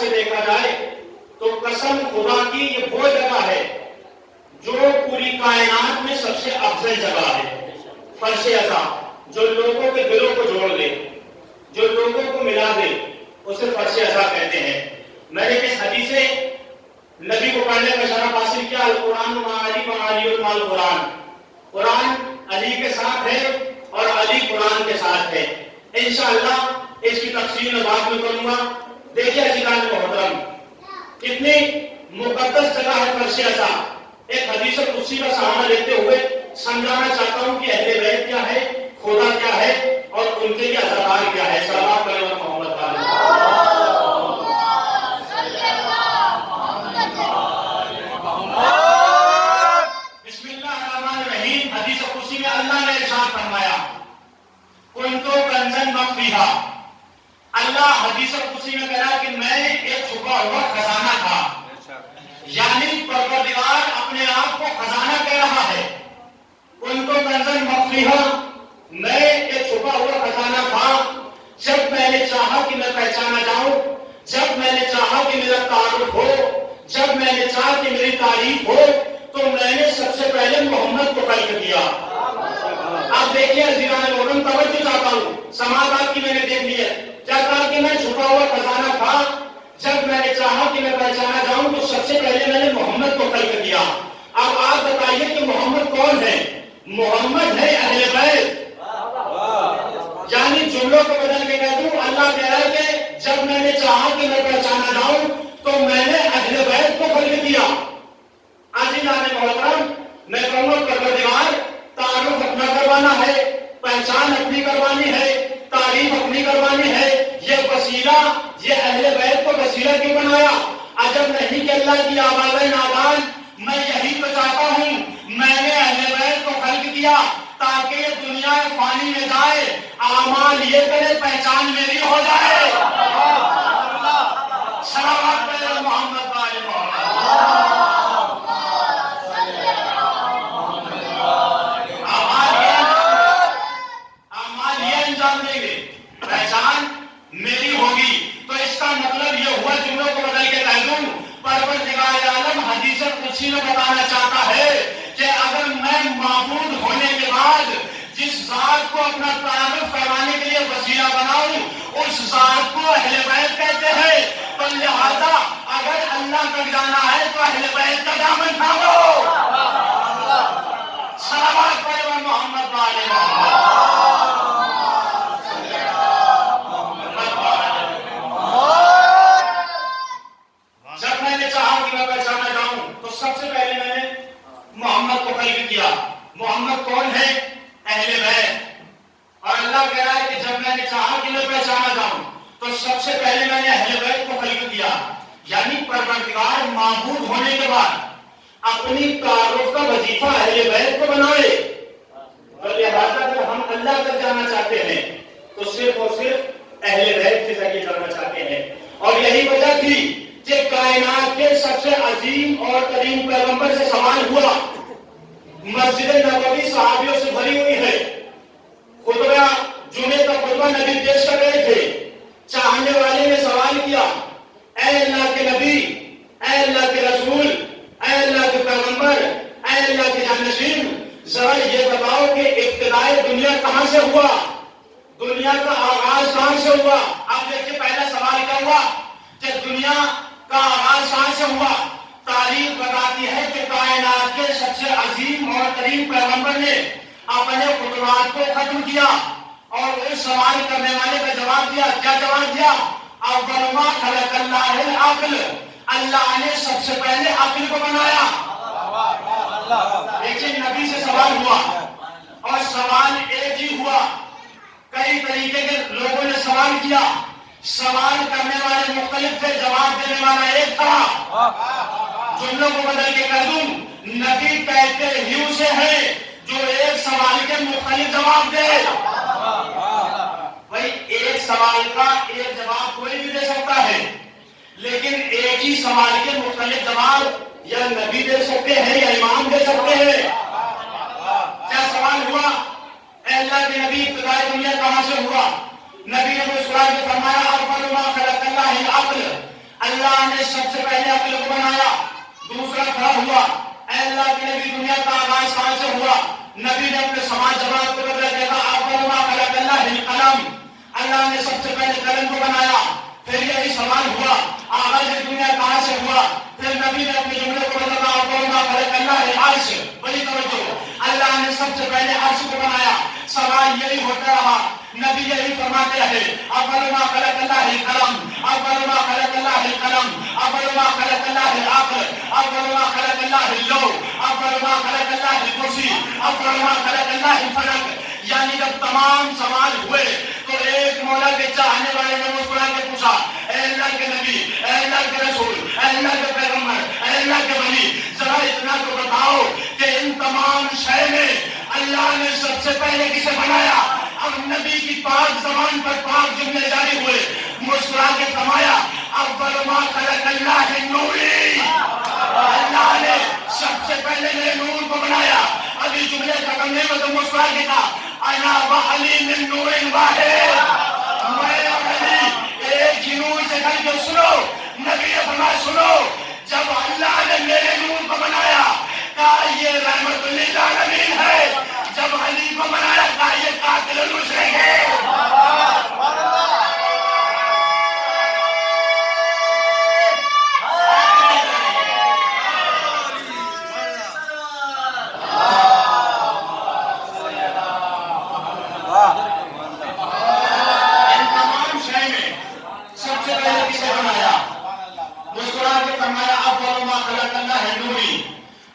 سے دیکھا جائے تو قسم خدا کی یہ وہ جگہ ہے جو پوری کائنات میں سب سے افضل جگہ ہے. فرش ازا جو لوگوں کے دلوں کو جوڑ دے, جو لوگوں کو ملا دے, اسے فرش ازا کہتے ہیں. میں نے اس حدیث نبی کو پڑھنے کا شرف حاصل کیا, القرآن مع علی و علی مع القرآن. قرآن علی کے ساتھ ہے اور علی قرآن کے ساتھ ہے. انشاءاللہ اس کی تفصیل میں بعد میں کروں گا. دیکھیے عزیزان محترم, کتنی مقدس جگہ ہے فرش ازا. ایک حدیث قدسی کا سہارا لیتے ہوئے سمجھانا چاہتا ہوں کہ اہل بیت کیا ہے, خدا کیا ہے اور ان کے لیے عزادار کیا ہے. صلوات علی محمد تعالی. بسم اللہ الرحمن الرحیم. حدیث قدسی میں اللہ نے ارشاد فرمایا کنتو کنزا مخفیا. اللہ حدیث قدسی میں کہا کہ میں ایک چھپا ہوا خزانہ تھا, یعنی پروردگار اپنے آپ کو خزانہ کہہ رہا ہے. کنتو کنزا مخفیا, میں ایک چھپا ہوا خزانہ تھا. جب میں نے چاہا کہ میں پہچانا جاؤں, جب میں نے چاہا کہ میرا تعارف ہو, جب میں نے چاہا کہ میری تعریف ہو, تو میں نے سب سے پہلے محمد کو خلق کیا. آپ دیکھیے عزیزان محترم, توجہ چاہتا ہوں, سماعت کی میں نے دیکھ لی ہے. کیا کہا کہ میں چھپا ہوا خزانہ تھا, جب میں نے چاہا کہ میں پہچانا جاؤں تو سب سے پہلے میں نے محمد کو خلق کیا. اب آپ بتائیے کہ محمد کون ہے؟ محمد ہے اہل بیت. یعنی جملوں کو بدل کے کہہ دوں, اللہ کہہ رہا ہے کہ جب میں نے چاہا کہ میں پہچانا جاؤں تو میں نے اہل بیت کو خلق کیا. عزیزان محترم, میں کہوں گا پروردگار تعارف اپنا کروانا ہے, پہچان اپنی کروانی ہے, تعریف اپنی کروانی ہے. یہ وسیلہ, یہ اہل بیت کو وسیلہ کیوں بنایا؟ عجب نہیں کہ اللہ کی آواز نادان. میں یہی تو چاہتا ہوں, میں نے اہل بیت کو خلق کیا تاکہ یہ دنیا فانی میں جائے, اعمال یہ کرے, پہچان میری ہو جائے. صلوات علی محمد و آل محمد. اعمال یہ انجام دیں گے, پہچان میری ہوگی. تو اس کا مطلب یہ ہوا, جملوں کو بدل کے کہہ دوں, پروردگار عالم حدیث قدسی میں بتانا چاہتا ہے کہ اگر میں معبود ہونے کے بعد جس ذات کو اپنا تعارف کروانے کے لیے وسیلہ بناؤں, اس ذات کو اہل بیت کہتے ہیں. تو لہذا اگر اللہ تک جانا ہے تو اہل بیت کا دامن تھامو. صلوات علی محمد و آل محمد. جب میں نے چاہا کہ میں پہچانا جاؤں تو سب سے پہلے میں نے محمد کو خلق کیا. محمد کون ہے؟ اہل بیت. اور اللہ کہہ رہا ہے کہ جب میں نے چاہا کہ میں پہچانا جاؤں تو سب سے پہلے میں نے اہل بیت کو خلق کیا. یعنی پروردگار معبود ہونے کے بعد اپنی تعارف کا وظیفہ اہل بیت کو بنائے. اور لہٰذا اگر ہم اللہ تک جانا چاہتے ہیں تو صرف اور صرف اہل بیت کے ذریعے جانا چاہتے ہیں. اور یہی وجہ تھی کہ کائنات کے سب سے عظیم اور کریم پیغمبر سے سوال ہوا. مسجد نبوی صحابیوں سے بھری ہوئی ہے. خطبہ جمعے کا خطبہ نبی پیش کر رہے تھے. چاہنے والے نے سوال کیا, اے اللہ کے نبی, اے اللہ کے رسول, اے اللہ کے پیغمبر, اے اللہ کے جانشین, ذرا یہ بتاؤ کہ ابتدائے دنیا کہاں سے ہوا, دنیا کا آغاز کہاں سے ہوا. آپ دیکھیے پہلا سوال کیا ہوا کہ دنیا کا آغاز کہاں سے ہوا. تاریخ بتاتی ہے کہ کائنات کے سب سے عظیم اور کریم پیغمبر نے اپنے خطبات کو ختم کیا اور اس سوال کرنے والے کا جواب دیا. کیا جواب دیا؟ اول ما خلق اللہ العقل. اللہ نے سب سے پہلے عقل کو بنایا. لیکن نبی سے سوال ہوا اور سوال ایک ہی ہوا. کئی طریقے کے لوگوں نے سوال کیا, سوال کرنے والے مختلف تھے, جواب دینے والا ایک تھا. جملوں کو بدل کے کہہ دوں, نبی کہتے ہی اسے ہے جو ایک سوال کے مختلف جواب دے. بھائی ایک سوال کا ایک جواب کوئی بھی دے سکتا ہے, لیکن ایک ہی سوال کے مختلف جواب یا نبی دے سکتے ہیں یا امام دے سکتے ہیں. کیا سوال ہوا؟ اے اللہ کے نبی ابتدائی دنیا کہاں سے ہوا؟ نبی نے مسکرا کے فرمایا اول ما خلق اللہ العقل. کھڑا ہوا، اے اللہ کے نبی دنیا کا آغاز کہاں سے ہوا؟ نبی نے اپنے سماج جماعت کو بدلا کیا تھا، اول ما خلق اللہ القلم، اللہ نے سب سے پہلے قلم کو بنایا۔ پھر یہی سوال ہوا آغاز دنیا کہاں سے ہوا؟ پھر نبی نے اپنے جملے کو بدلا، اول ما خلق اللہ العرش، بڑی توجہ، اللہ نے سب سے پہلے عرش کو بنایا۔ سوال یہی ہوتا رہا، نبی یہی فرماتے رہے، اول ما خلق اللہ القلم، اول ما خلق اللہ القلم، اول ما خلق اللہ العقل، اول ما خلق اللہ اللوح، اول ما خلق اللہ الکرسی، اول ما خلق اللہ الفلق۔ یعنی جب تمام سوال ہوئے تو ایک مولا کے چاہنے والے نے مسکرا کے پوچھا، اے اللہ کے نبی، اے اللہ کے رسول، اے اللہ کے پیغمبر، اے اللہ کے ولی، ذرا اتنا تو بتاؤ کہ ان تمام شے میں اللہ نے سب سے پہلے کسے بنایا؟ اب نبی کی پاک زبان پر پاک جملے جاری ہوئے، مسکرا کے فرمایا اول ما خلق اللہ نوری، اللہ نے سب سے پہلے میرے نور کو بنایا۔ ابھی جملے ختم نہیں ہوئے تو مسکرا کے کہا انا وعلی من نور واحد، میں اور علی ایک ہی نور سے کر کے سنو۔ نبی نے فرمایا سنو، جب اللہ نے میرے نور کو بنایا کہا یہ رحمت للعالمین ہے، جب علی کو بنایا کہا یہ قاتل المشرک ہے۔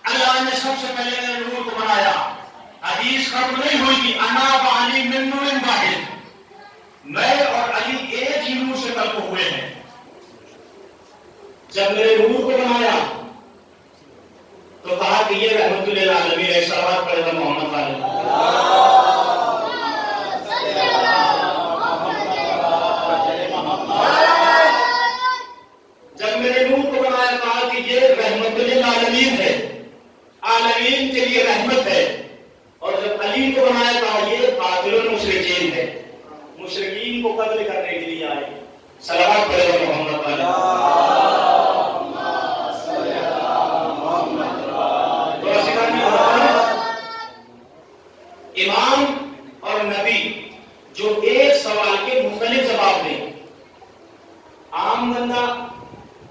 اللہ نے سب سے پہلے میرے نور کو بنایا۔ حدیث ختم نہیں ہوئی تھی، انا وعلی من نور واحد، میں اور علی ایک ہی نور سے خلق ہوئے ہیں۔ جب میرے نور کو بنایا تو کہا کہ یہ رحمت للعالمین ہے، صلوات پڑھے گا محمد علیہ۔ جب میرے نور کو بنایا کہا کہ یہ رحمت للعالمین ہے، عالمین کے لیے رحمت ہے، اور جب علی کو بنایا کہا یہ قاتل المشرکین ہے، مشرکین کو قتل کرنے کے لیے آئے۔ صلوات پڑھے گا محمد علیہ۔ امام اور نبی جو ایک سوال کے مختلف جواب دیں، عام بندہ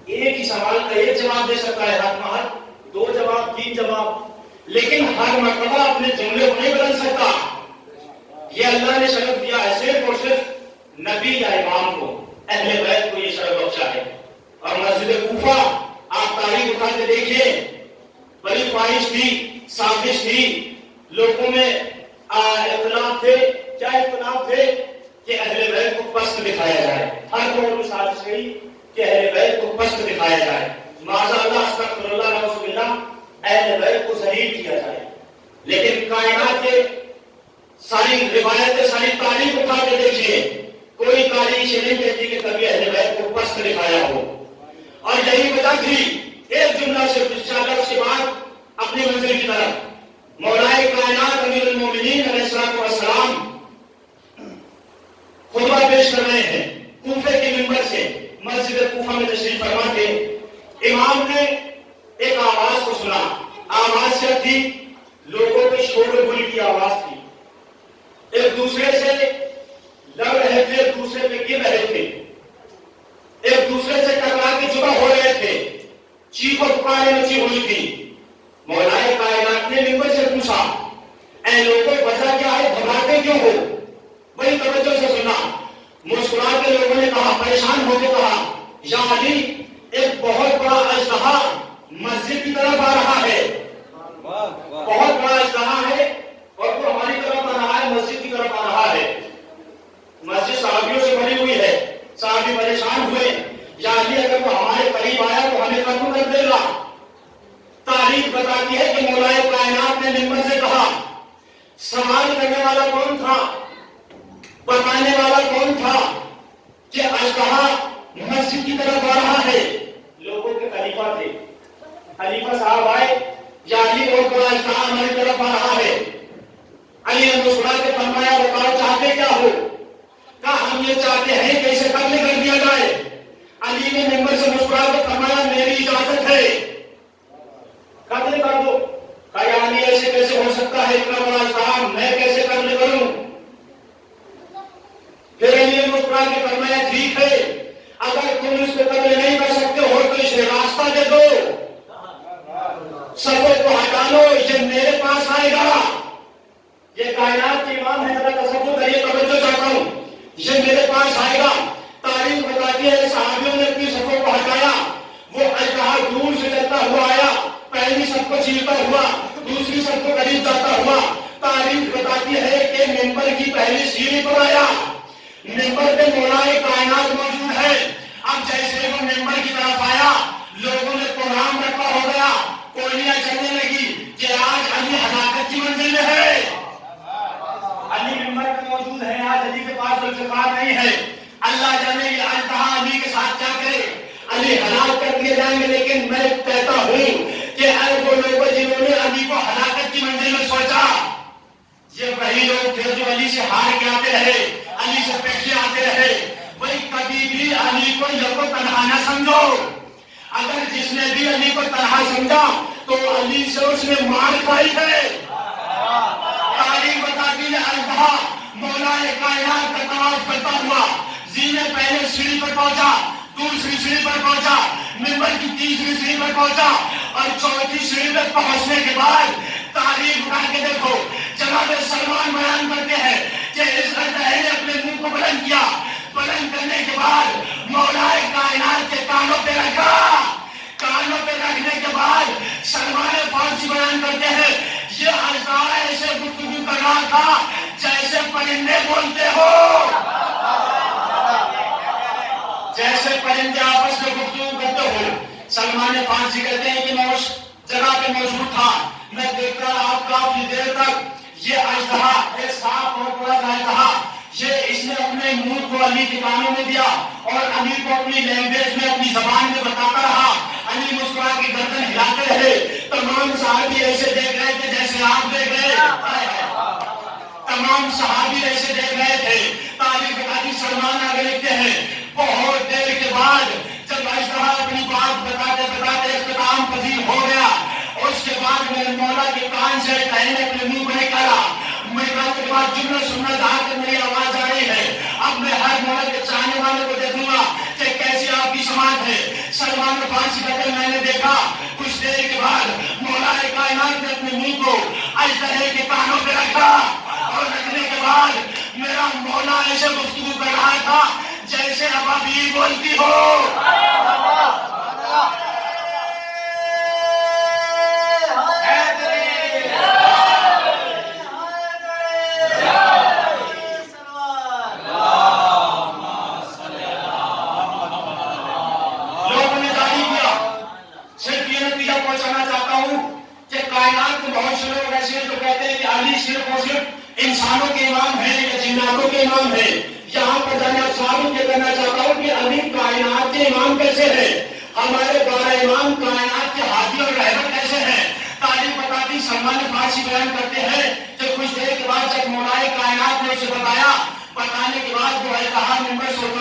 ایک ہی سوال کا ایک جواب دے سکتا ہے، حد مہد دو جواب، تین جواب، لیکن ہر مرتبہ اپنے جملے کو نہیں بدل سکتا۔ یہ اللہ نے شرف دیا ہے صرف اور صرف نبی یا امام کو، اہل بیت کو یہ شرف بخشا ہے۔ اور مسجد کوفہ آپ تاریخ اٹھا کے دیکھیے، بڑی خواہش تھی، سازش تھی، لوگوں میں اختلاف تھے، کیا اختلاف تھے کہ اہل بیت کو پست دکھایا جائے۔ ہر دور میں سازش رہی کہ اہل بیت کو پست دکھایا جائے، معاذ اللہ استغفر اللہ نعوذ باللہ، اہل بیت کو ذلیل کیا جائے۔ لیکن کائنات کے ساری روایتیں، ساری تاریخ اٹھا کے دیکھیے، کوئی تاریخ یہ نہیں کہتی کہ کبھی اہل بیت کو پست دکھایا ہو۔ اور یہی وجہ تھی، ایک جملہ سے انشاءاللہ اس کے بعد اپنی منزل کی طرف، مولائے کائنات امیر المومنین علیہ الصلوۃ والسلام خطبہ پیش کر رہے ہیں کوفے کے منبر سے، مسجد کوفہ میں تشریف فرما کے امام نے ایک آواز کو سنا۔ آواز کیا تھی؟ لوگوں کے شور و گل کی آواز تھی، ایک دوسرے سے لڑ رہے تھے، ایک دوسرے پہ گر رہے تھے، ایک دوسرے سے ٹکرا کے جدا ہو رہے تھے، چیخ و پکاریں مچی ہوئی تھی۔ مولانا کائنات نے منبر سے پوچھا، اے لوگوں وجہ کیا ہے، گھبراتے کیوں ہو؟ بڑی توجہ سے سنا۔ مسکرا کے لوگوں نے کہا، پریشان ہو کے کہا، یا علی ایک بہت بڑا اژدہا مسجد کی طرف آ رہا ہے، بہت بڑا اژدہا ہے اور وہ ہماری طرف آ رہا ہے، مسجد کی طرف آ رہا ہے۔ مسجد صحابیوں سے بھری ہوئی ہے، صحابی پریشان ہوئے، یا علی اگر وہ ہمارے قریب آیا تو ہمیں قتل کر دے گا۔ تاریخ بتاتی ہے کہ مولائے کائنات نے منبر سے کہا، سوال کرنے والا کون تھا، بتانے والا کون تھا کہ اژدہا مسجد کی طرف آ رہا ہے؟ لوگوں کے خلیفہ تھے، خلیفہ صاحب آئے، یا علی بہت بڑا اژدہا ہماری طرف آ رہا ہے۔ علی نے مسکرا کے فرمایا، بتاؤ چاہتے کیا ہو؟ کہا ہم یہ چاہتے ہیں کہ اسے قتل کر دیا جائے۔ علی نے منبر سے مسکرا کے فرمایا، میری اجازت ہے، قتل کر دو. کہا یا علی ایسے کیسے ہو سکتا ہے، اتنا بڑا اجتماع میں کیسے قتل کروں؟ پھر علی نے مسکرا کے فرمایا ٹھیک ہے، اگر تم اس کو قتل نہیں کر سکتے ہو تو اسے راستہ دے دو، صفوں کو ہٹا لو، یہ میرے پاس آئے گا. یہ کائنات کے امام ہے، ذرا تصور کریے، توجہ چاہتا ہوں. یہ میرے پاس آئے گا. تاریخ بتاتی ہے صحابیوں نے اپنی صفوں کو ہٹایا، وہ اژدہا دور سے چلتا ہوا آیا، پہلی صف کو چیرتا ہوا، دوسری صف کو قریب جاتا ہوا. تاریخ بتاتی ہے کہ منبر کی پہلی سیڑھی پر آیا، منبر پہ مولا کائنات موجود ہے. اب جیسے وہ منبر کی طرف آیا، لوگوں نے پروگرام رکھا ہو گیا، کوئلیاں چلنے لگی کہ آج علی ہلاکت کی منزل میں ہے، علی منبر پہ موجود ہے، آج علی کے پاس ذوالفقار نہیں ہے. اللہ جانے یہ اژدہا علی کے ساتھ کیا کرے، علی ہلاک کر دیے جائیں گے. لیکن میں کہتا ہوں کہ اے وہ لوگ جنہوں نے علی کو ہلاکت کی منزل میں سوچا، یہ وہی لوگ تھے جو علی سے ہار کے آتے رہے، علی سے پیچھے آتے رہے. وہی کبھی بھی علی کو یکو تنہا نہ سمجھو. اگر جس نے بھی علی کو تنہا سمجھا تو علی سے اس نے مار کھائی ہے. تاریخ بتاتی ہے اژدہا مولا کائنات کا طواف کرتا ہوا زینے پہلے سیڑھی پر پہنچا، دوسری سیڑھی پر پہنچا، منبر کی تیسری سیڑھی پر پہنچا، اور چوتھی سیڑھی پر پہنچنے کے بعد تاریخ اٹھا کے دیکھو، جناب سلمان بیان کرتے ہیں کہ اس اژدہے نے اپنے منہ کو بلند کیا، بلند کرنے کے بعد مولا کائنات کے کانوں پہ رکھا. کانوں پہ رکھنے کے بعد سلمان فارسی بیان کرتے ہیں یہ اژدہا ایسے گفتگو کر رہا تھا جیسے پرندے بولتے ہو، جیسے پرندے آپس میں گفتگو کرتے ہو. سلمان فارسی کہتے ہیں کہ میں اس جگہ پہ موجود تھا، میں دیکھتا رہا کافی دیر تک یہ اژدہا ایک صاف اور بڑا اژدہا، یہ اس نے اپنے منہ کو علی کے کانوں میں دیا اور علی کو اپنی لینگویج میں اپنی زبان میں بتاتا رہا. علی مسکرا کے گردن ہلاتے رہے. تمام صحابی ایسے دیکھ رہے تھے جیسے آپ دیکھ رہے، تمام صحابی ایسے دیکھ رہے تھے. تاریخ بتاتی سلمان آگے لکھتے ہیں بہت دیر کے بعد جب اژدہا اپنی بات بتاتے بتاتے اختتام پذیر ہو گیا، اس کے بعد میرے مولا کے کان سے کہنے اپنے منہ کو نکالا. میرے کے بعد جملہ سننا جہاں تک میری آواز آ رہی ہے. اب میں ہر مولا کے چاہنے والے کو دیکھوں گا کہ کیسی آپ کی سماعت ہے. سلمان فارسی کہتے ہیں میں نے دیکھا کچھ دیر کے بعد مولا کائنات نے اپنے منہ کو اژدہے کے کانوں پہ رکھا، اور رکھنے کے بعد میرا مولا ایسے گفتگو کر رہا تھا جیسے ابابیل بولتی ہو. صرف اور صرف انسانوں کے امام ہیں یا جناتوں کے امام ہیں. یہاں پر جانے آپ ثابت یہ کرنا چاہتا ہوں کہ علی کائنات کے امام کیسے ہیں، ہمارے 12 امام کائنات کے ہادی اور رہبر کیسے ہیں. تاریخ بتاتی سلمان فارسی بیان کرتے ہیں کہ کچھ دیر کے بعد جب مولا کائنات نے اسے بتانے کے بعد وہ اژدہا منبر سے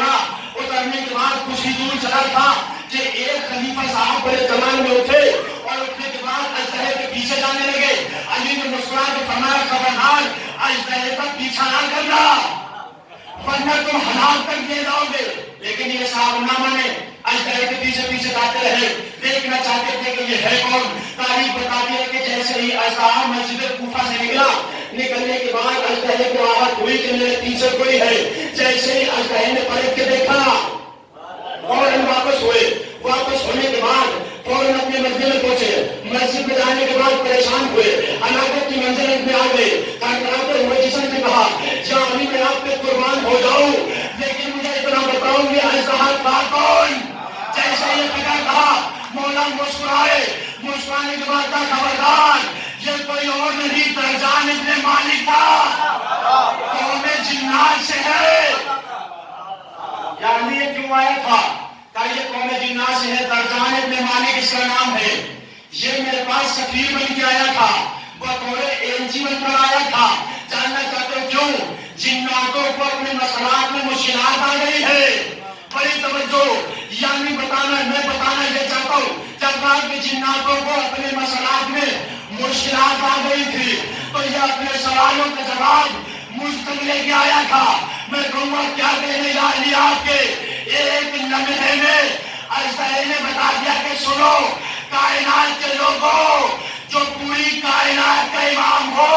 اترنے کے بعد کچھ ہی دور چلا تھا کہ ایک خلیفہ صاحب بڑے جلال میں اٹھے اور اٹھنے کے بعد اژدہے کے پیچھے جانے لگے. علی نے مسکرا کے فرمایا خبردار اژدہے کا پیچھا نہ کرنا ورنہ تم ہلاک کر دیے جاؤ گے. لیکن یہ صاحب نہ مانے، اژدہے کے پیچھے پیچھے جاتے رہے، دیکھنا چاہتے تھے کہ یہ ہے کون. تاریخ بتاتی ہے کہ جیسے ہی اژدہا مسجد کوفہ سے نکلا، نکلنے کے بعد اژدہے کو آواز ہوئی کہ میرے پیچھے کوئی ہے. جیسے ہی اژدہے نے پلٹ کے دیکھا فوراً واپس ہوئے. واپس ہونے کے بعد فوراً اپنے مسجد میں پہنچے. مسجد میں جانے کے بعد پریشان ہوئے، ہلاکت کی منزل میں آ گئے. کراتے ہوئے جسم سے کہا یا علی میں آپ پہ قربان ہو جاؤں، لیکن مجھے اتنا بتاؤں گے اژدہا تھا کون. جیسے یہ فکر کہا مولا مسکرائے. مسکرانے کے بعد کہا خبردار یہ کوئی اور نہیں درجان ابن مالک تھا، قوم جنات سے ہے. یعنی یہ کیوں آیا تھا؟ کہ یہ قوم جنات سے ہے. درجان ابن مالک اس کا نام ہے. یہ میرے پاس سفیر بن کے آیا تھا، بطور ایلچی بن کر آیا تھا. جاننا چاہتے ہو کیوں؟ جناتوں کو اپنے مسئلات میں مشکلات آ گئی ہے. بڑی توجہ، یعنی میں بتانا یہ چاہتا ہوں جب رات میں جناتوں کو اپنے مسئلات میں مشکلات آ گئی تھی تو یہ اپنے سوالوں کا جواب مجھ تک لے کے آیا تھا. میں کہوں گا کیا کہنے جا رہی آپ کے ایک لمحے میں اشعری نے بتا دیا کہ سنو کائنات کے لوگوں، جو پوری کائنات کا امام ہو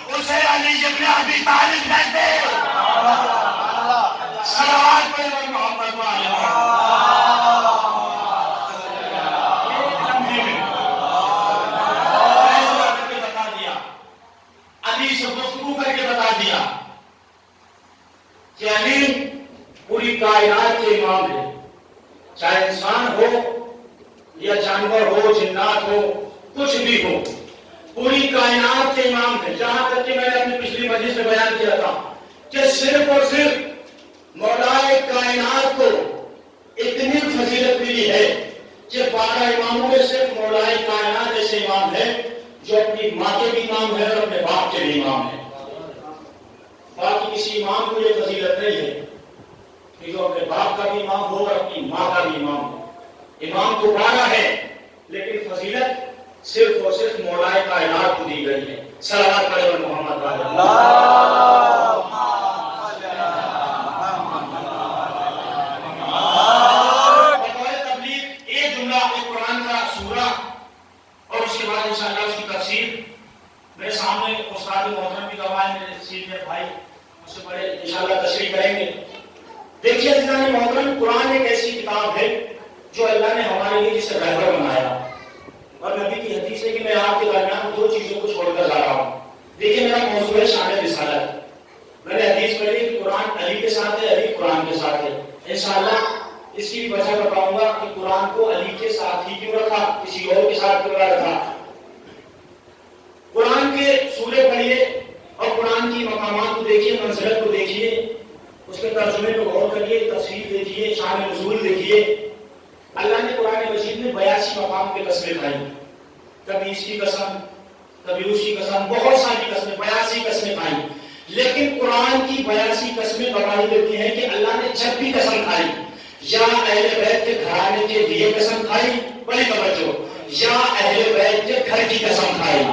اسے علی ابن ابی طالب کہتے ہیں. صلوات پڑھیں محمد والے. ایک لمحے میں فیصلہ کر کے بتا دیا، علی سے گفتگو کر کے بتا دیا کہ علی پوری کائنات کے امام ہے. چاہے انسان ہو یا جانور ہو، جنات ہو، کچھ بھی ہو، پوری کائنات کے امام ہے. جہاں تک کہ میں نے اپنی پچھلی مجلس میں بیان کیا تھا کہ صرف اور صرف مولا کائنات کو اتنی فضیلت ملی ہے کہ 12 اماموں میں صرف مولا کائنات ایسے امام ہے جو اپنی ماں کے بھی امام ہے اور اپنے باپ کے بھی امام ہے. باقی کسی امام کو یہ فضیلت نہیں ہے کہ جو اپنے باپ کا بھی امام ہو اور اپنی ماں کا بھی امام ہو. امام تو 12 ہے لیکن فضیلت صرف اور صرف مولا کائنات کو دی گئی ہے. صلوات پڑھیں محمد بطور تبلیغ ایک جملہ ایک قرآن کا سورہ اور اس کے بعد انشاءاللہ اس کی تفسیر. میرے سامنے استاد محترم بھی گواہ ہیں، میرے سینئر بھائی مجھ سے بڑے انشاءاللہ تشریح کریں گے. دیکھیے عزیزان محترم، قرآن ایک ایسی کتاب ہے جو اللہ نے ہمارے لیے جسے رہبر بنایا، اور نبی کی حدیث ہے کہ میں آپ کے درمیان 2 چیزوں کو چھوڑ کر جا رہا ہوں. دیکھیے میرا موضوع ہے شان رسالت. میں نے حدیث پڑھی کہ قرآن علی کے ساتھ ہے، علی قرآن کے ساتھ ہے. انشاءاللہ اس کی بھی وجہ بتاؤں گا کہ قرآن کو علی کے ساتھ ہی کیوں رکھا، کسی اور کے ساتھ کیوں رکھا. قرآن کے سورے پڑھیے اور قرآن کی مقامات کو دیکھیے، منزلت کو دیکھیے، اس کے ترجمے کو غور کریے، تفسیر دیکھیے، شان نزول دیکھیے. اللہ نے قرآن مجید میں 82 مقام پہ قسمیں کھائی. کبھی اس کی قسم، کبھی اس کی قسم، بہت ساری قسمیں، 82 قسمیں کھائی. لیکن قرآن کی 82 قسمیں گواہی دیتی ہیں کہ اللہ نے جب بھی قسم کھائی یا اہل بیت کے گھرانے کے لیے قسم کھائی، بڑی توجہ، یا اہل بیت کے گھر کی قسم کھائی.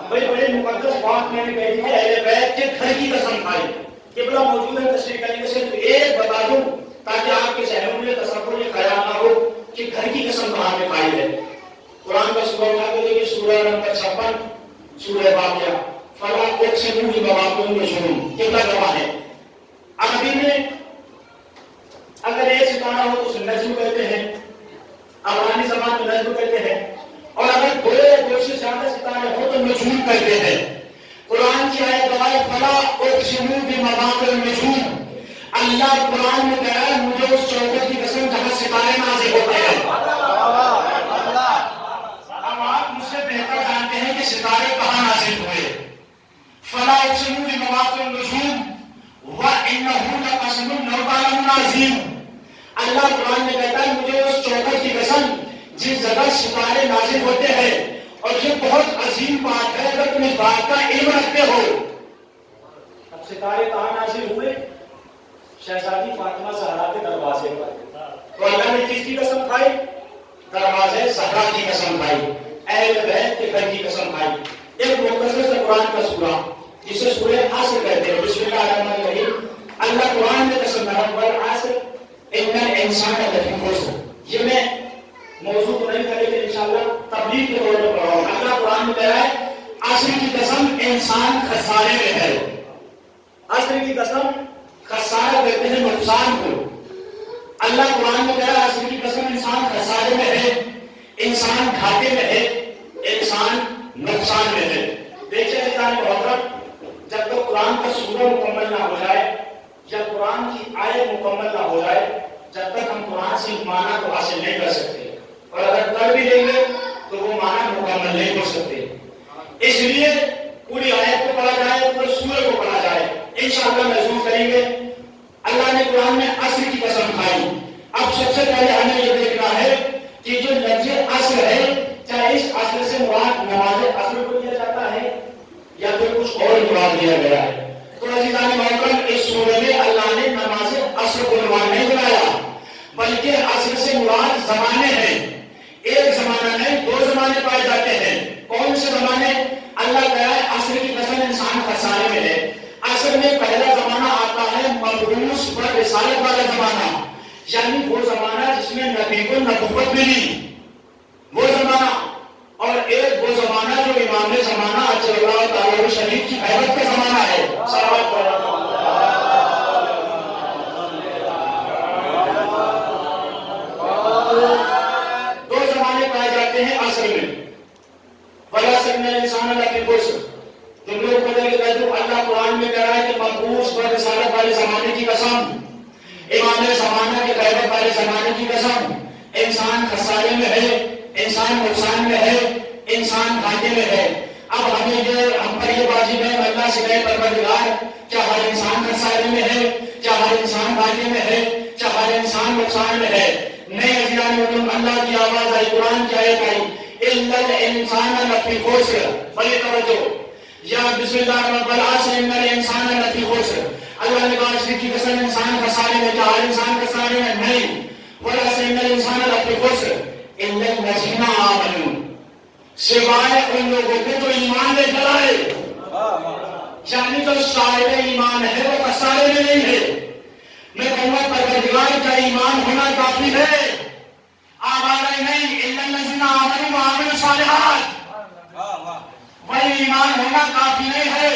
بڑی بڑی مقدس بات میں نے کہی ہے، اہل بیت کے گھر کی قسم کھائی. قبلہ موجود ہے، تشریح کرنے میں صرف ایک بتا دوں تاکہ آپ کے ذہنوں میں تصور یہ خیال نہ ہو کہ گھر کی قسم کہاں پہ کھائی ہے. قرآن کا سورہ اٹھا کے دیکھیے، سورہ نمبر 56 سورہ واقعہ. فلا اقسم بمواقع النجوم، قبلہ گواہ ہے. عربی میں اگر ایک ستارہ ہو تو اسے نجم کہتے ہیں، عبرانی زبان میں نجم کہتے ہیں، اور اگر 2 سے زیادہ ستارے ہو تو نجوم کہتے ہیں. قرآن کی آیت گواہ فلا اقسم بمواقع النجوم. اللہ قرآن میں کہہ رہا ہے مجھے اس چوکٹ کی قسم جہاں ستارے نازل ہوتے ہیں. اب آپ مجھ سے بہتر جانتے ہیں کہ ستارے کہاں نازل ہوئے. فلا اقسم بمواقع النجوم وانه لقسم لو تعلمون عظیم. اللہ قرآن میں کہتا ہے مجھے اس چوکٹ کی قسم جس جگہ ستارے نازل ہوتے ہیں، اور یہ بہت عظیم بات ہے اگر تم اس بات کا علم رکھتے ہو. اب ستارے کہاں نازل ہوئے؟ شہزادی فاطمہ زہرا کے دروازے پر. تو اللہ نے کس کی قسم کھائی؟ دروازے زہرا کی قسم کھائی، اہل بیت کے گھر کی قسم کھائی. ایک مختصر سے قرآن کا سورہ جسے سورہ عصر کہتے ہیں، بسم اللہ الرحمن الرحیم. اللہ قرآن میں قسم کھا رہا ہے والعصر ان الانسان لفی خسر. یہ میں موضوع تو نہیں تھا لیکن انشاءاللہ تبلیغ کے طور پر پڑھا ہوں. اللہ قرآن میں کہہ رہا ہے عصر کی قسم انسان خسارے میں ہے. عصر کی قسم خسارہ کہتے ہیں نقصان کو. اللہ قرآن میں کہہ رہا ہے عصر کی قسم انسان خسارے میں ہے، انسان گھاٹے میں ہے، انسان نقصان میں ہے. دیکھیں انسان محترم، جب تک قرآن کا سورہ مکمل نہ ہو جائے یا قرآن کی آیت مکمل نہ ہو جائے، جب تک ہم قرآن سے معنی کو حاصل نہیں کر سکتے، اور اگر کر بھی لیں گے تو وہ معنی مکمل نہیں ہو سکتے. اس لیے پوری آیت کو پڑھا جائے، پورے سورہ کو پڑھا جائے، انشاءاللہ محسوس کریں گے. اللہ نے قرآن میں عصر کی قسم کھائی. اب سب سے پہلے ہمیں یہ دیکھنا ہے کہ جو لفظ عصر ہے، چاہے اس عصر سے مراد نماز عصر کو لیا جاتا ہے یا پھر کچھ اور مراد لیا گیا ہے. تو عزیزان محترم، اس سورہ میں اللہ نے نماز عصر کو مراد نہیں بنایا، بلکہ عصر سے مراد زمانے ہیں. ایک زمانہ دو زمانے پائے جاتے ہیں. کون سے زمانے؟ اللہ کہہ رہا ہے عصر کی قسم انسان خسارے میں ہے. عصر میں پہلا زمانہ آتا ہے مبعوث و رسالت والا زمانہ، یعنی وہ زمانہ جس میں نبی کو نبوت ملی، وہ زمانہ. اور ایک وہ زمانہ جو امام زمانہ اجل اللہ تعالی شریف کی حیرت کا زمانہ ہے. دو زمانے پائے جاتے ہیں عصر میں. ولا سکن الانسان لفی خسر. تم لوگ بدل کے کہتے ہو اللہ قرآن میں کہہ رہا ہے کہ مبعوث و رسالت والے زمانے کی قسم، امام زمانہ کے قیادت والے زمانے کی قسم، انسان خسارے میں ہے، انسان نقصان میں ہے، انسان گھاٹے میں ہے. اب ہم پر یہ واجب ہے اللہ سے کہے پروردگار کیا ہر انسان خسارے میں ہے، کیا ہر انسان گھاٹے میں ہے، کیا ہر انسان نقصان میں ہے؟ نہیں عزیزان محترم، اللہ کی آواز آئی، قرآن کی آیت آئی الا الانسان لفی خسر. بڑی توجہ، یا بسم اللہ الرحمن الرحیم ان الانسان لفی خسر. اللہ نے کہا اس کی قسم انسان خسارے میں، کیا ہر انسان خسارے میں؟ نہیں. ولا ان الانسان لفی خسر الا الذین آمنوا، سوائے ان لوگوں کے جو ایمان لے کر آئے. یعنی جو صاحب ایمان ہے وہ خسارے میں نہیں ہے. میں کہوں گا پروردگار کا ایمان ہونا کافی ہے، آوارہ نہیں. الا الذین آمنوا وعملوا الصالحات، وہی ایمان ہونا کافی نہیں ہے،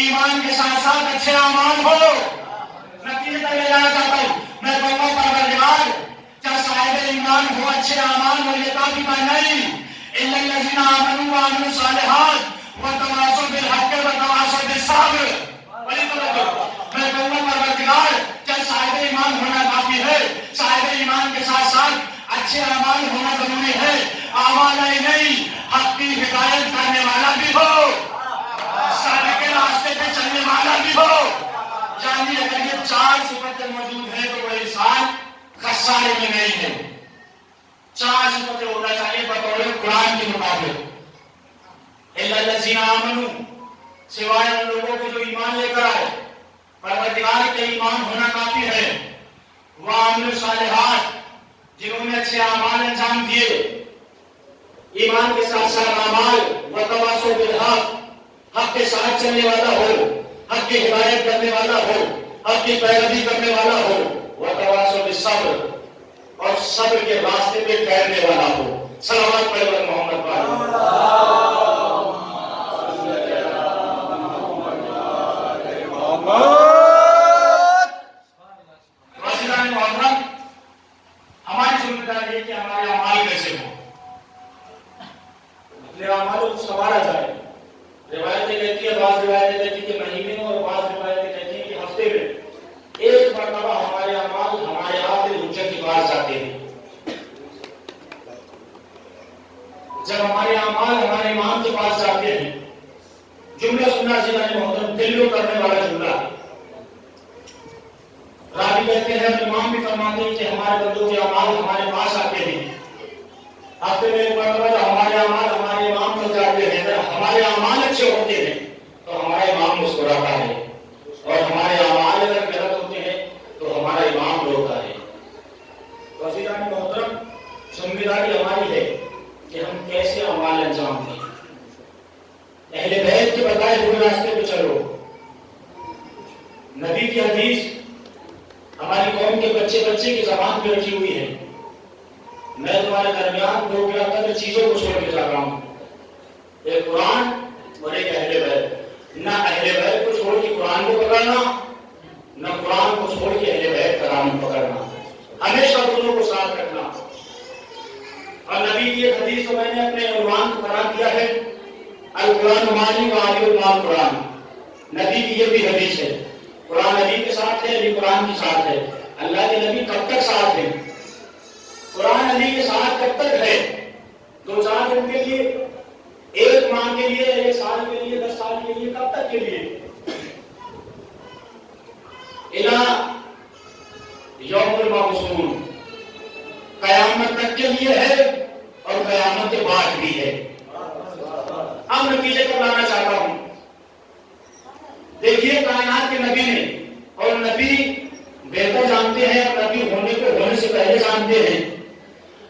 ایمان کے ساتھ ساتھ اچھے اعمال ہو. نتیجے تک لے جانا چاہتا ہوں. میں کہوں گا پروردگار کیا صاحب ایمان ہو، اچھے اعمال ہو، یہ کافی کا نہیں. الا الذین آمنوا وعملوا الصالحات وتواصوا بالحق وتواصوا بالصبر. بڑی توجہ، میں کہوں گا پروردگار کیا صاحب ایمان ہونا کافی ہے، صاحب ایمان کے ساتھ ساتھ اچھے اعمال ہونا ضروری ہے. اعمال ہی نہیں، حق کی ہدایت کرنے والا بھی ہو، صادق کے راستے پہ چلنے والا بھی ہو. یعنی اگر یہ چار صفتیں موجود ہیں تو وہ انسان خسارے میں نہیں ہے. چار صفتیں ہونا چاہیے بطور قرآن کے مطابق. الا الذین آمنوا، سوائے ان لوگوں کے جو ایمان لے کر آئے، پروردگار کے ایمان ہونا کافی ہے. وعملوا الصالحات، جنہوں نے اچھے اعمال انجام دیے، ایمان کے ساتھ ساتھ اعمال. وتواصوا بالحق، حق کے ساتھ چلنے والا ہو، حق کی ہدایت کرنے والا ہو، حق کی پیروی کرنے والا ہو. وتواصوا بالصبر، اور صبر کے راستے پہ ٹھہرنے والا ہو. صلوات پڑھیں محمد پر. عزیزان محترم، ہماری ذمہ داری ہے کہ ہمارے اعمال کیسے ہوں، اپنے اعمالوں کو سنوارا جائے. روایتیں کہتی ہیں، بعض روایتیں کہتی ہیں کہ مہینے میں، اور بعض روایتیں کہتی ہیں کہ ہفتے میں ایک مرتبہ ہمارے اعمال ہمارے ہاتھ حجت کے پاس جاتے ہیں. جب ہمارے اعمال ہمارے امام کے پاس جاتے ہیں، جملہ سننا عزیزان محترم دلوں کرنے والا جملہ ہے. راوی کہتے ہیں، امام بھی فرماتے ہیں کہ ہمارے بندوں کے اعمال ہمارے پاس آتے ہیں ہفتے میں ایک مرتبہ. جو ہمارے اعمال ہمارے امام کو جاتے ہیں، اگر ہمارے اعمال اچھے ہوتے ہیں تو ہمارا امام مسکراتا ہے، اور ہمارے اعمال اگر غلط ہوتے ہیں تو ہمارا امام روتا ہے. تو عزیزان محترم، ذمہ داری ہماری ہے کہ ہم کیسے اعمال انجام دیں. اہل بیت کے بتائے ہوئے راستے پہ چلو. نبی کی حدیث ہماری قوم کے بچے بچے کی زبان پہ رکھی ہوئی ہے. میں تمہارے درمیان دو قدر چیزوں کو چھوڑ کے جا رہا ہوں، ایک قرآن اور ایک اہل بیت. نہ اہل بیت کو چھوڑ کے قرآن کو پکڑنا، نہ قرآن کو چھوڑ کے اہل بیت کا نام پکڑنا. ہمیشہ دونوں کو ساتھ رکھنا. اور نبی کی ایک حدیث کو میں نے اپنے عنوان کو قرار دیا ہے، القرآن مانی و علی المال قرآن. نبی کی یہ بھی حدیث ہے. قرآن نبی کے ساتھ ہے، نبی قرآن کے ساتھ ہے. اللہ کے نبی کب تک ساتھ ہے؟ قرآن نبی کے ساتھ کب تک ہے؟ 2-4 دن کے لیے، 1 ماہ کے لیے، 1 سال کے لیے، 10 سال کے لیے، کب تک کے لیے؟ الہ یوم المبعوث، قیامت تک کے لیے ہے اور قیامت کے بعد بھی ہے. اب نتیجے کو لانا چاہتا ہوں. دیکھیے کائنات کے نبی نے، اور نبی بہتر جانتے ہیں، نبی ہونے کو ہونے سے پہلے جانتے ہیں.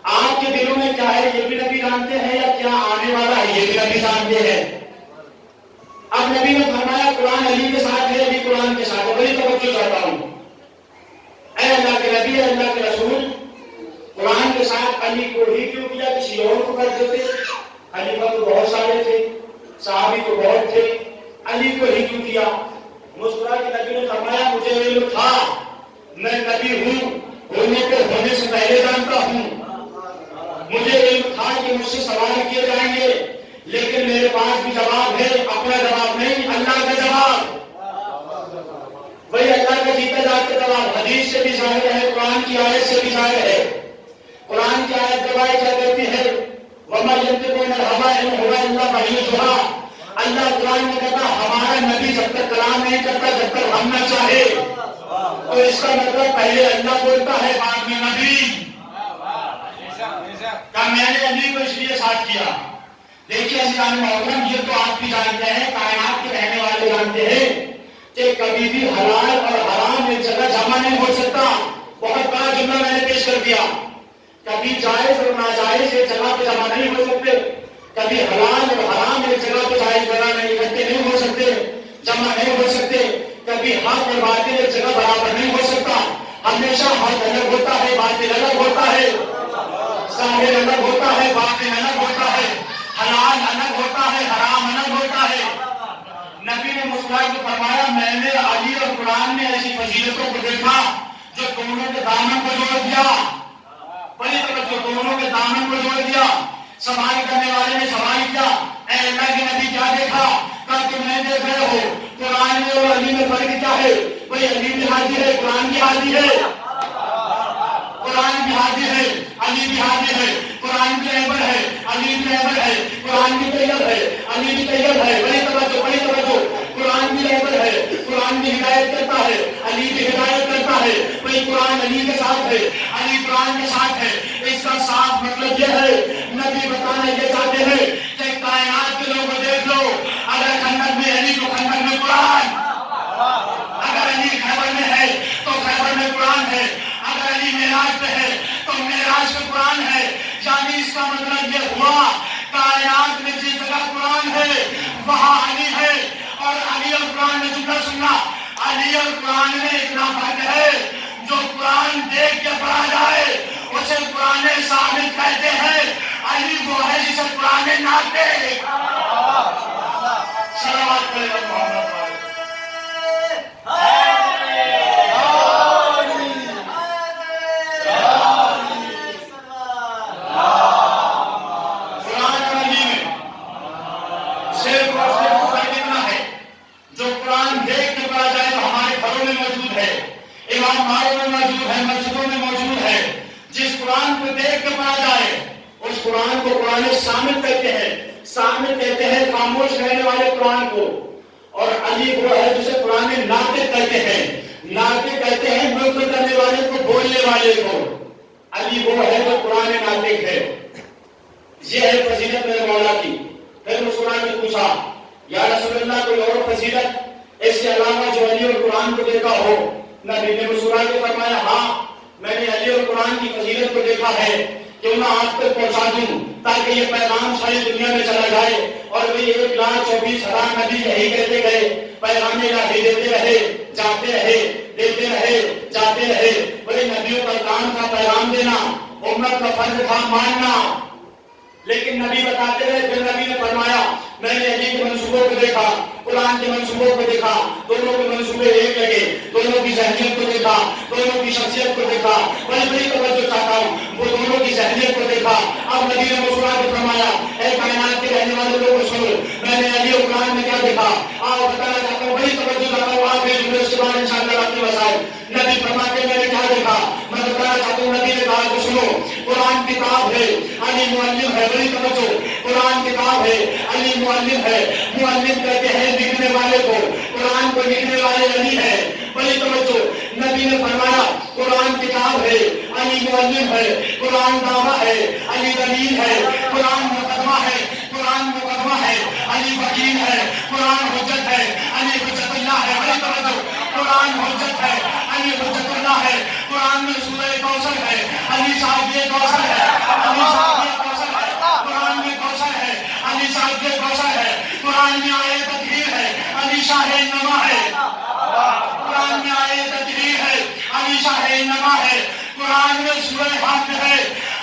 آپ آپ کے دلوں میں کیا ہے یہ بھی نبی جانتے ہیں یا کیا آنے والا ہے یہ بھی نبی جانتے ہیں؟ اب نبی نے فرمایا قرآن علی کے ساتھ ہے، علی قرآن کے ساتھ ہے۔ بڑی توجہ چاہتا ہوں، اے اللہ کے نبی، اے اللہ کے رسول، قرآن کے ساتھ علی کو ہی کیوں کیا؟ کسی اور کو کر دیتے؟ خلیفہ تو بہت سارے تھے، صحابی تو بہت تھے، علی کو ہی کیوں کیا؟ مسکرا کے نبی نے فرمایا مجھے علم تھا، میں نبی ہوں، ہونے کو ہونے سے پہلے جانتا ہوں، مجھے علم تھا کہ مجھ سے سوال کیے جائیں گے، لیکن میرے پاس بھی جواب ہے، اپنا جواب نہیں، اللہ کا جواب، وہی اللہ کا جیتا جاتا جواب، حدیث سے بھی ظاہر ہے، قرآن کی آیت سے بھی ظاہر ہے۔ قرآن کی آیت گواہی کیا دیتی ہے؟ وَمَا يَنطِقُ عَنِ الْهَوَىٰ إِنْ هُوَ إِلَّا وَحْيٌ يُوحَىٰ۔ اللہ قرآن میں کہتا ہمارا نبی جب تک کلام نہیں کرتا جب تک ہم نہ چاہے، تو اس کا مطلب پہلے اللہ بولتا ہے بعد میں نبی۔ کہ میں نے علی کو اس لیے ساتھ کیا۔ دیکھیے عزیزان محترم، یہ تو آپ بھی جانتے ہیں، کائنات کے رہنے والے جانتے ہیں کہ کبھی بھی حلال اور حرام ایک جگہ جمع نہیں ہو سکتا۔ بہت بڑا جملہ میں نے پیش کر دیا، کبھی جائز اور ناجائز ایک جگہ پہ جمع نہیں ہو سکتے، کبھی حلال اور حرام ایک جگہ پہ جائز جگہ نہیں اکٹھے نہیں ہو سکتے، جمع نہیں ہو سکتے، کبھی حق اور باطل ایک جگہ برابر نہیں ہو سکتا، ہمیشہ حق الگ ہوتا ہے، باطل الگ ہوتا ہے، ظاہر الگ ہوتا ہے، باطن الگ ہوتا ہے، حلال الگ ہوتا ہے، حرام الگ ہوتا ہے۔ نبی نے مسکرا کے فرمایا میں نے علی اور قرآن میں ایسی فضیلتوں کو دیکھا جو دونوں کے دامن کو جوڑ دیا، بڑی توجہ، دونوں کے دامن کو جوڑ دیا۔ سوال کرنے والے نے سوال کیا، اے اللہ کے نبی کیا دیکھا؟ کہا تم نہیں دیکھ رہے ہو، قرآن میں اور علی میں فرق کیا ہے؟ بھئی علی بھی حاضر ہے، قرآن بھی حاضر ہے، قرآن بھی حاضر ہے، علی بھی حاضر ہے، قرآن بھی رہبر ہے، علی بھی رہبر ہے، قرآن بھی طیب ہے، علی بھی طیب ہے۔ بڑی توجہ، بڑی توجہ، قرآن بھی رہبر ہے، قرآن بھی ہدایت کرتا ہے، علی بھی ہدایت کرتا ہے۔ بھئی قرآن علی کے ساتھ ہے، علی قرآن کے ساتھ ہے۔ اس کا صاف مطلب یہ ہے، نبی بتانا یہ چاہتے ہیں کہ کائنات کے لوگوں دیکھ لو، اگر خندق میں علی تو خندق میں قرآن، اگر علی خیبر میں ہے تو خیبر میں قرآن ہے، اگر علی معراج پہ ہے تو معراج پہ قرآن ہے۔ یعنی اس کا مطلب یہ ہوا کائنات میں جس جگہ قرآن ہے وہاں علی ہے، اور علی اور قرآن میں جملہ سننا، علی اور قرآن میں اتنا فرق ہے، جو قرآن دیکھ کے پڑھا جائے اسے قرآن ثابت کہتے ہیں، علی وہ ہے جسے قرآن ناطق۔ صلوات علیہ محمد۔ مسجدوں میں موجود ہے، جس قرآن کو دیکھ کے پڑھا جائے اس قرآن کو قرآن صامت کہتے ہیں۔ صامت کہتے ہیں خاموش رہنے والے قرآن کو، اور علی وہ ہے جسے قرآن ناطق کہتے ہیں۔ ناطق کہتے ہیں نطق کرنے والے کو، بولنے والے کو۔ علی وہ ہے جو قرآن ناطق ہے۔ یہ ہے فضیلت میرے مولا کی۔ پھر مسلمان نے پوچھا یا رسول اللہ کوئی اور فضیلت اس کے علاوہ جو علی اور قرآن کو دیکھا ہو؟ نبی نے مسکرا کے فرمایا ہاں میں نے علی اور قرآن کی فضیلت کو دیکھا ہے، کیوں نہ آپ تک پہنچا دوں تاکہ یہ پیغام ساری دنیا میں چلا جائے۔ اور وہی 1,24,000 نبی یہی کہتے گئے، پیغام الہی دیتے رہے، جاتے رہے، دیتے رہے، جاتے رہے۔ بڑے نبیوں کا کام تھا پیغام دینا، امت کا فرض تھا ماننا، لیکن نبی بتاتے رہے۔ پھر نبی نے فرمایا میں نے علی کے منصوبوں کو دیکھا، قرآن کے منصوبوں کو دیکھا، دونوں کے منصوبے ایک لگے، دونوں کی ذہنیت کو دیکھا، دونوں کی شخصیت کو دیکھا۔ بڑی بڑی توجہ چاہتا ہوں، وہ دونوں کی ذہنیت کو دیکھا۔ اب نبی نے مسکرا کے فرمایا اے کائنات کے رہنے والے لوگوں سنو، میں نے علی اور قرآن میں کیا دیکھا؟ آؤ بتانا چاہتا ہوں، بڑی توجہ چاہتا ہوں، آپ ایک جملے اس کے بعد انشاءاللہ آپ کی وسائل۔ نبی فرماتے میں نے کیا دیکھا؟ میں بتانا چاہتا ہوں، نبی نے کہا کہ سنو، قرآن کتاب ہے، علی معلم ہے۔ بڑی توجہ، قرآن کتاب ہے، علی معلم ہے۔ معلم کہتے ہیں لکھنے والے کو، قرآن کو لکھنے والے علی ہے۔ بڑی توجہ، نبی نے فرمایا قرآن کتاب ہے، علی معلم ہے، قرآن دعویٰ ہے، علی دلیل ہے، قرآن مقدمہ ہے، قرآن مقدمہ ہے، علی وکیل ہے، قرآن حجت ہے، علی حجت اللہ ہے۔ بڑی توجہ، قرآن حجت ہے، علی حجت اللہ ہے۔ قرآن میں سورہ کوثر ہے، علی صاحب یہ کوثر ہے، علی نما ہے، قرآن میں آیت تطہیر ہے، علی شاہ نما ہے، قرآن میں سورہ حمد ہے،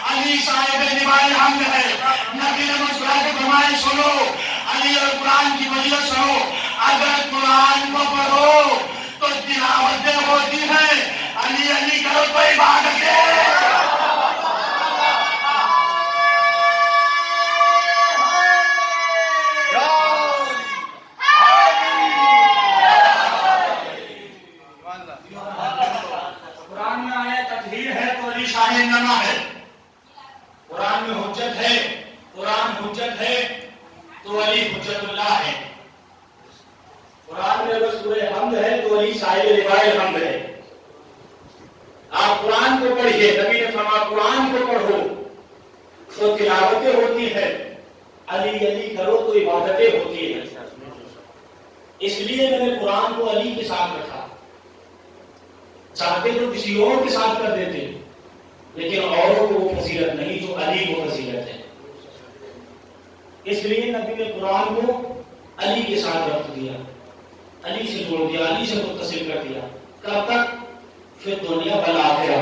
علی صاحب نمائے حمد ہے، نبی نے مسکرا کے فرمایا سنو علی اور قرآن کی وجہ سنو، اگر قرآن کو پڑھو تو تلاوتیں ہوتی ہیں، علی علی کرو تو عبادت ہے۔ قرآن میں آیا تطہیر ہے تو علی شاہ نما ہے، قرآن میں حجت ہے، قرآن حجت ہے تو علی حجت اللہ ہے، قرآن میں اگر سورہ حمد ہے تو علی صاحب لوائے حمد ہے۔ آپ قرآن کو پڑھیے، نبی نے فرمایا قرآن کو پڑھو تو تلاوتیں ہوتی ہیں، علی علی کرو تو عبادتیں ہوتی ہیں۔ اس لیے میں نے قرآن کو علی کے ساتھ رکھا، چاہتے تو کسی اور کے ساتھ کر دیتے، لیکن اوروں کو وہ فضیلت نہیں جو علی کو فضیلت ہے۔ اس لیے نبی نے قرآن کو علی کے ساتھ رکھ دیا، علی سے جوڑ دیا، علی سے متصل کر دیا۔ کب تک؟ پھر دنیا بالآخرہ،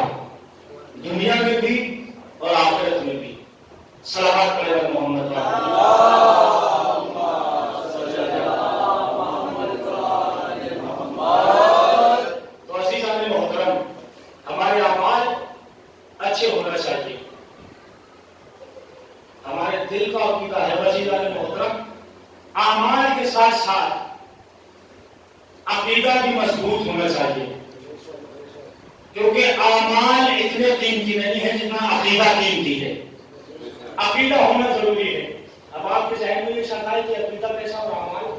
دنیا میں بھی اور آخرت میں بھی۔ صلوات پڑھے محمد تو عزیزان محترم، ہمارے اعمال اچھے ہونا چاہیے، ہمارے دل کا عقیدہ ہے عزیزان محترم، اعمال کے ساتھ ساتھ عقیدہ بھی مضبوط ہونا چاہیے، کیونکہ اعمال اتنے قیمتی نہیں ہے جتنا عقیدہ قیمتی ہے۔ عقیدہ ہونا ضروری ہے۔ اب آپ کے ذہن میں یہ شک ہے کہ عقیدہ کیسا اور اعمال؟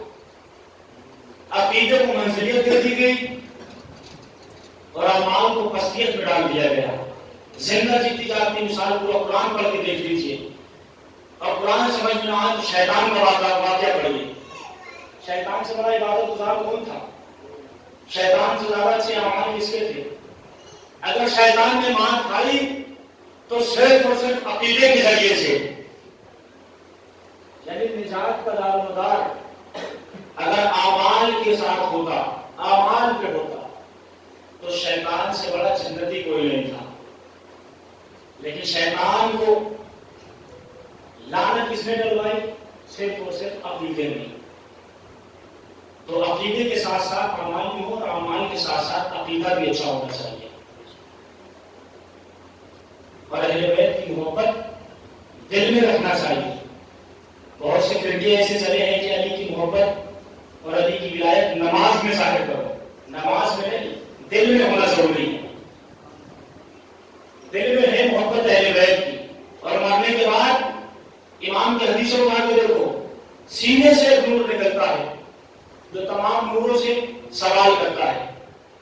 عقیدے کو منزلیت دے دی گئی اور اعمال کو پستیت میں ڈال دیا گیا۔ زندہ جیتی جاتی مثال پورا قرآن پڑھ کے دیکھ لیجیے، اور قرآن سمجھ میں آئے تو شیطان کا واقعہ پڑھیے۔ شیطان سے بڑا عبادت گزار کون تھا؟ شیطان سے زیادہ اچھے اعمال کس کے تھے؟ اگر شیطان نے مان کھائی تو صرف اور صرف عقیدے کے ذریعے سے، یعنی نجات کا دار و مدار اگر اعمال کے ساتھ ہوتا، اعمال پہ ہوتا، تو شیطان سے بڑا جنتی کوئی نہیں تھا۔ لیکن شیطان کو لعنت کس نے ڈلوائی؟ صرف اور صرف عقیدے میں۔ تو عقیدے کے ساتھ ساتھ اعمال بھی ہو، اور اعمال کے ساتھ ساتھ عقیدہ بھی اچھا ہونا چاہیے۔ اور اہل بیت کی محبت دل میں رکھنا چاہیے۔ بہت سے فرقے ایسے چلے ہیں کہ علی کی محبت اور علی کی ولایت نماز میں ظاہر کرو، نماز میں نہیں، دل میں ہونا ضروری ہے۔ دل میں ہے محبت اہل بیت کی، اور مرنے کے بعد امام کی حدیثوں میں آگے دیکھو، سینے سے ایک نور نکلتا ہے جو تمام نوروں سے سوال کرتا ہے۔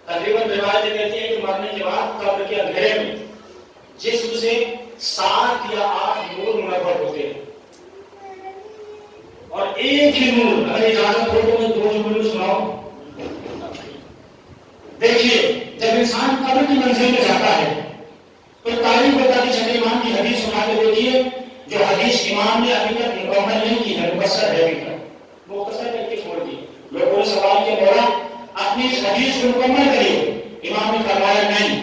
تقریباً روایتیں کہتی ہیں کہ مرنے کے بعد قبر کے اندھیرے میں جسم سے 7 یا 8 نور منور ہوتے ہیں، اور ایک ہی نور، اگر اجازت ہو تو میں 2 جملے سناؤں۔ دیکھیے، جب انسان قبر کی منزل میں جاتا ہے تو تاریخ بتاتی چھٹے امام کی حدیث سنا کے دیکھیے، جو حدیث امام نے ابھی تک مکمل نہیں کی ہے، مختصر ہے، ابھی تک مختصر کر کے چھوڑ دی۔ لوگوں نے سوال کیا مولا اپنی اس حدیث کو مکمل کریے، امام نے فرمایا نہیں۔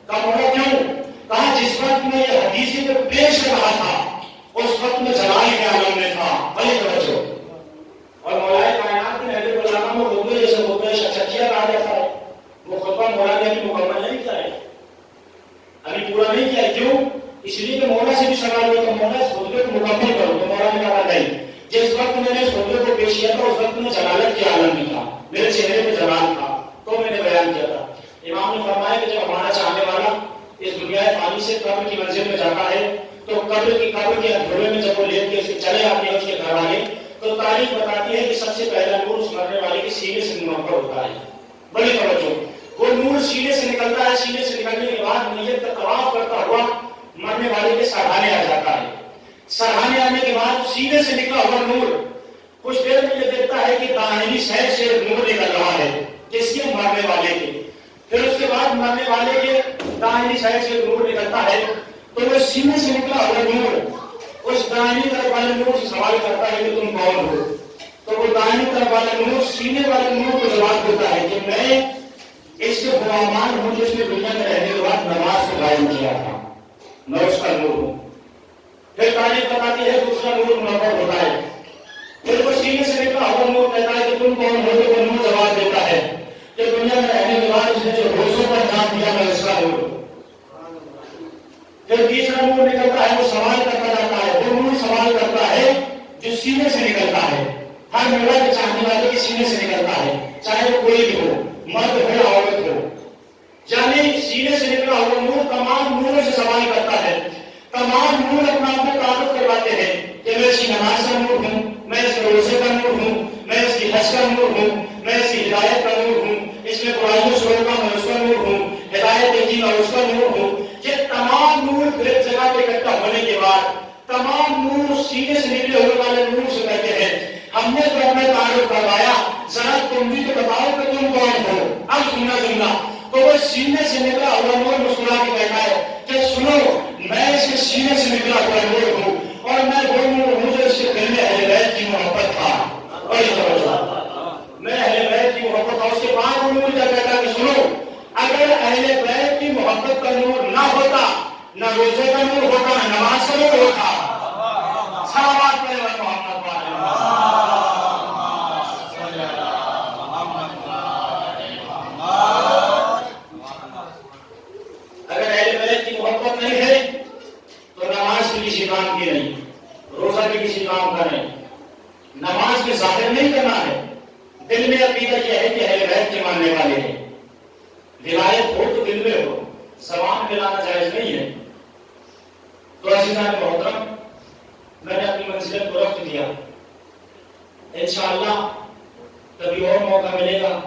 کب مولا کیوں؟ کہا جس وقت میں یہ حدیث کو پیش کر رہا تھا اس وقت میں جلال کے عالم میں تھا، بڑی توجہ۔ اور مولا کائنات کے نہج البلاغہ میں خطبے جیسے خطبہ شخصیہ کہا جاتا ہے، وہ خطبہ مولا نے ابھی مکمل نہیں کیا ہے، ابھی پورا نہیں کیا ہے۔ کیوں؟ اس لیے کہ مولا سے بھی سوال ہوا کہ مولا اس خطبے کو مکمل کرو، تو مولا نے کہا نہیں، جس وقت میں نے اس خطبے کو پیش کیا تھا اس وقت میں جلالت کے عالم میں تھا، میرے چہرے پہ جلال تھا، تو میں نے بیان کیا تھا۔ امام نے فرمایا کہ جب ہمارا چاہنے والا اس دنیا فانی سے قبر کی منزل میں جاتا ہے تو قبر کے اندھیرے میں جب وہ لیٹ کے اس کے چلے آتے ہیں اس کے گھر والے، تو تاریخ بتاتی ہے کہ سب سے پہلا نور اس مرنے والے کے سینے سے منور ہوتا ہے۔ بڑی توجہ، وہ نور سینے سے نکلتا ہے، سینے سے نکلنے کے بعد میت کا طواف کرتا ہوا مرنے والے کے سرحانے آ جاتا ہے۔ سرحانے آنے کے بعد سینے سے نکلا ہوا نور کچھ دیر میں یہ دیکھتا ہے کہ داہنی سائڈ سے نور نکل رہا ہے، جس کے مرنے والے کے۔ پھر اس کے بعد مرنے والے کے داہنی سائڈ سے نور نکلتا ہے، تو وہ سینے سے نکلا ہوا نور اس داہنی طرف والے نور سے سوال کرتا ہے کہ تم کون ہو؟ تو وہ دائیں طرف والا نور سینے والے نور کو جواب دیتا ہے کہ میں اس کے غلامان ہوں جس نے دنیا میں رہنے کے بعد نماز کو قائم کیا تھا، میں اس کا نور ہوں۔ پھر تاریخ بتاتی ہے دوسرا نور منور ہوتا ہے، پھر وہ سینے سے نکلا ہوا نور کہتا ہے کہ تم کون ہو؟ تو وہ نور جواب دیتا ہے کہ دنیا میں رہنے کے بعد اس نے جو روزوں پر کام کیا میں اس کا نور ہوں۔ پھر تیسرا نور نکلتا ہے، وہ سوال کرتا جاتا ہے، وہ نور سوال کرتا ہے جو سینے سے نکلتا ہے، ہر مولا کے چاہنے والے کے سینے سے نکلتا ہے، چاہے وہ کوئی بھی ہو، مرد ہو یا عورت ہو۔ یعنی سینے سے نکلا ہوا نور تمام نوروں سے سوال کرتا ہے، تمام نور اپنا آپ کو تعارف کرواتے ہیں کہ میں اس کی نماز کا نور ہوں، میں اس کے روزے کا نور ہوں، میں اس کی حج کا نور ہوں، میں اس کی ہدایت کا نور ہوں، اس میں قرآن و سنت کا میں اس کا نور ہوں، ہدایت کی میں اس کا نور ہوں۔ یہ تمام نور ایک جگہ پہ اکٹھا ہونے کے بعد تمام نور سینے سے نکلے ہونے والے نور سے کہتے ہیں ہم نے تو اپنا تعارف کروایا، ذرا تم بھی تو بتاؤ کہ تم کون ہو۔ اب سننا جملہ تو وہ سینے سے نکلا ہوا نور مسکرا کے کہتا ہے کہ سنو میں اس کے سینے سے نکلا ہوا نور ہوں اور میں وہ نور ہوں جو اس کے دل میں اہل بیت کی محبت تھا۔ بڑی توجہ، میں اہل بیت کی محبت تھا۔ اس کے بعد وہ نور کیا کہتا کہ سنو اگر اہل بیت کی محبت کا نور نہ ہوتا، نہ روزے کا نور ہوتا، نہ نماز کا نور ہوتا۔ صلوات پڑھے محمد والے۔ اگر اہل بیت کی محبت نہیں ہے تو نماز بھی کسی کام کی نہیں، روزہ بھی کسی کام کا نہیں۔ نماز میں ظاہر نہیں کرنا ہے، دل میں عقیدہ یہ ہے کہ اہل بیت کے ماننے والے ہیں۔ ولایت ہو تو دل میں ہو، زبان پہ لانا جائز نہیں ہے۔ تو عزیزان محترم، میں نے اپنی منزلت کو رخ دیا، انشاءاللہ کبھی اور موقع ملے گا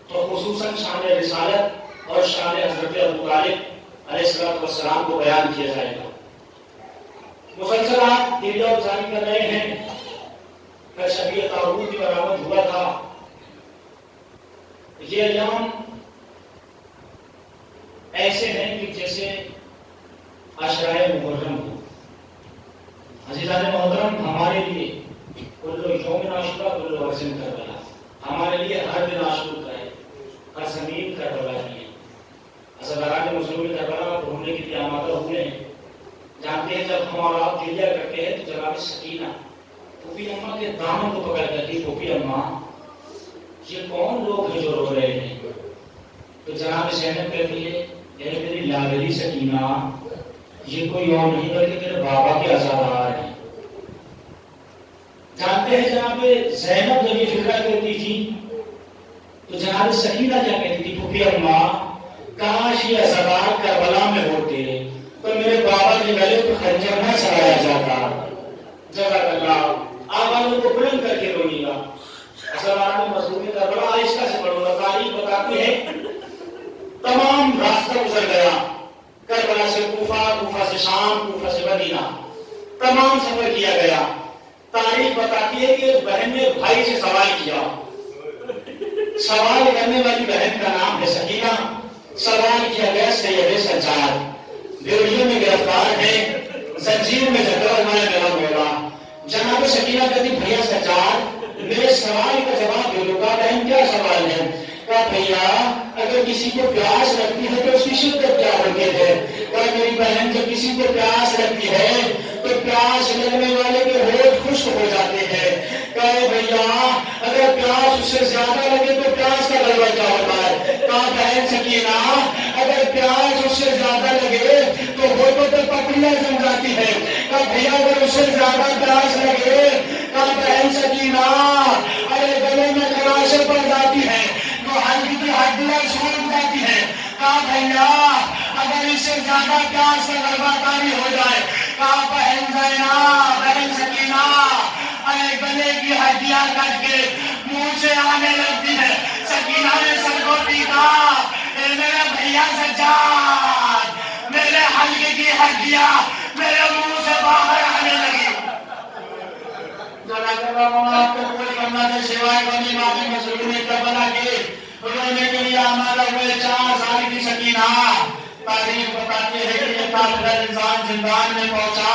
تو خصوصاً شان رسالت اور شان حضرت ابو طالب علیہ السلام کو بیان کیا جائے گا۔ مسلسل آپ دلیہ افزائی کر رہے ہیں کہ شبیہ تابوت کی برآمد ہوا تھا۔ یہ ایام ایسے ہیں کہ جیسے عشرائے محرم ہو۔ عزیزان محترم، ہمارے لیے کل یوم عاشورہ کل ورزن کربلا، ہمارے لیے ہر دن عاشور کا ہے، ہر زمین کربلا کی ہے۔ عزاداران مظلوم کربلا ڈھونڈنے کے لیے آمادہ ہوئے ہیں۔ جانتے ہیں جب ہم اور آپ دلیہ کرتے ہیں تو جناب سکینہ پھوپھی اماں کے دامن کو پکڑ کرتی، پھوپھی اماں یہ کون لوگ ہیں جو رو رہے ہیں؟ تو جناب زینب کہتی ہے اے میری لاڈلی سکینہ یہ کوئی اور نہیں بلکہ تیرے بابا کے عزادار ہیں۔ جانتے ہیں جناب زینب جب یہ فکر کرتی تھی تو جناب سکینہ کیا کہتی تھی؟ پھوپھی اماں کاش یہ عزادار کربلا میں ہوتے تو میرے بابا کے گلے پر خنجر نہ چلایا جاتا۔ جزاک اللہ۔ آپ والوں کو بلند کر کے روئیے گا۔ عزاداران مظلوم کربلا آہستہ سے پڑھو گا۔ تاریخ بتاتی ہے تمام راستہ گزر گیا، کربلا سے کوفہ، کوفہ سے شام، کوفہ سے مدینہ، تمام سفر کیا گیا۔ تاریخ بتاتی ہے کہ بہن نے بھائی سے سوال کیا، سوال کرنے والی بہن کا نام ہے سکینہ، سوال کیا گیا سید سجاد، بیڑیوں میں گرفتار ہے، زنجیر میں جکڑا ہوا ہے میرا مولا۔ جناب سکینہ کہتی بھیا سجاد میرے سوال کا جواب دے دو۔ کہا بہن کیا سوال ہے؟ کہا بھیا اگر کسی کو پیاس لگتی ہے تو اس کی شدت کیا ہوتی ہے؟ کہا میری بہن جب کسی کو پیاس لگتی ہے تو پیاس لگنے والے کے ہونٹ خشک ہو جاتے ہیں۔ کہا بھیا اگر پیاس اس سے زیادہ لگے تو پیاس کا غلبہ کیا ہوتا ہے؟ کہا بہن سکینہ اگر پیاس اس سے زیادہ لگے تو ہونٹوں پہ پپڑیاں جم جاتی ہے۔ کہا بھیا اگر اس سے زیادہ پیاس لگے، کہا بہن سکینہ ارے گلے میں خراشیں پڑ جاتی ہے، ہڈی کی ہڈیاں سوکھ جاتی ہے۔ کہا بھیا اگر اس سے زیادہ پیاس کا غلبہ طاری ہو جائے، کہا بہن زینب، بہن سکینہ ارے گلے کی ہڈیاں کٹ کے منہ سے آنے لگتی ہے۔ سکینہ نے سر کو پیٹا، اے میرے بھیا سجاد میرے حلقے کی ہڈیاں میرے منہ سے باہر آنے لگی۔ جناب اللہ کو کوئی کرنا دے سوائے بنی مالی مظلوم کربلا کے رونے کے لیے آمادہ ہوئے 4 سال کی سکینہ۔ تاریخ بتاتی ہے کہ یہ کافر انسان زندان میں پہنچا،